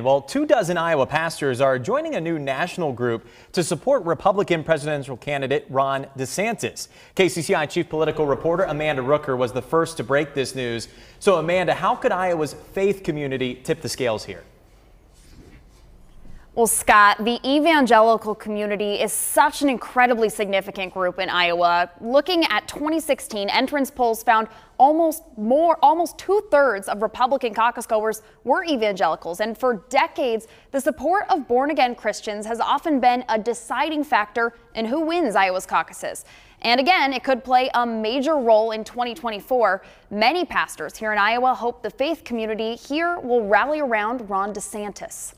Well, 24 Iowa pastors are joining a new national group to support Republican presidential candidate Ron DeSantis. KCCI chief political reporter Amanda Rooker was the first to break this news. So, Amanda, how could Iowa's faith community tip the scales here? Well, Scott, the evangelical community is such an incredibly significant group in Iowa. Looking at 2016, entrance polls found almost 2/3 of Republican caucus goers were evangelicals. And for decades, the support of born-again Christians has often been a deciding factor in who wins Iowa's caucuses. And again, it could play a major role in 2024. Many pastors here in Iowa hope the faith community here will rally around Ron DeSantis.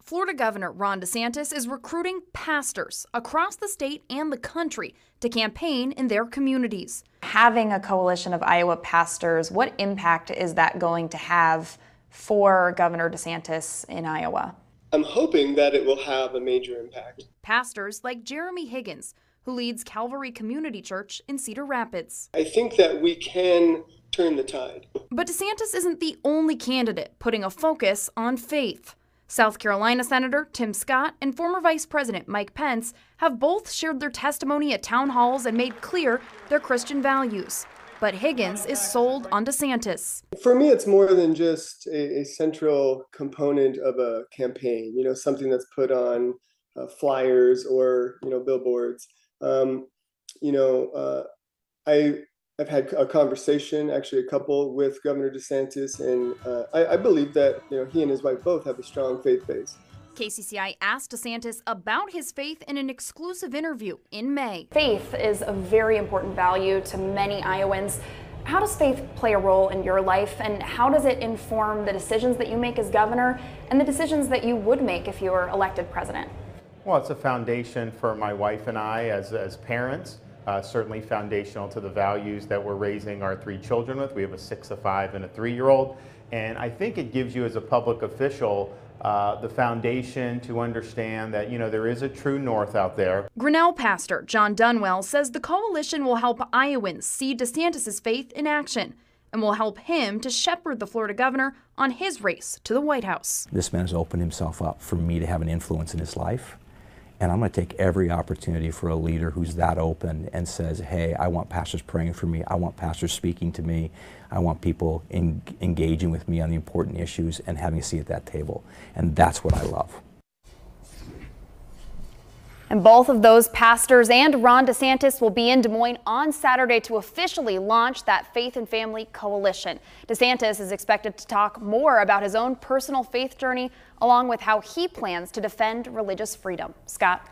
Florida Governor Ron DeSantis is recruiting pastors across the state and the country to campaign in their communities. Having a coalition of Iowa pastors, what impact is that going to have for Governor DeSantis in Iowa? I'm hoping that it will have a major impact. Pastors like Jeremy Higgins, who leads Calvary Community Church in Cedar Rapids. I think that we can turn the tide. But DeSantis isn't the only candidate putting a focus on faith. South Carolina Senator Tim Scott and former Vice President Mike Pence have both shared their testimony at town halls and made clear their Christian values. But Higgins is sold on DeSantis. For me, it's more than just a central component of a campaign, something that's put on flyers or, billboards. I've had a conversation, actually a couple, with Governor DeSantis, and I believe that he and his wife both have a strong faith base. KCCI asked DeSantis about his faith in an exclusive interview in May. Faith is a very important value to many Iowans. How does faith play a role in your life, and how does it inform the decisions that you make as governor and the decisions that you would make if you were elected president? Well, it's a foundation for my wife and I as parents. Certainly foundational to the values that we're raising our 3 children with. We have a 6, a 5, and a 3-year-old. And I think it gives you as a public official the foundation to understand that, there is a true north out there. Grinnell pastor John Dunwell says the coalition will help Iowans see DeSantis' faith in action and will help him to shepherd the Florida governor on his race to the White House. This man has opened himself up for me to have an influence in his life. And I'm going to take every opportunity for a leader who's that open and says, hey, I want pastors praying for me. I want pastors speaking to me. I want people engaging with me on the important issues and having a seat at that table. And that's what I love. And both of those pastors and Ron DeSantis will be in Des Moines on Saturday to officially launch that Faith and Family Coalition. DeSantis is expected to talk more about his own personal faith journey, along with how he plans to defend religious freedom. Scott?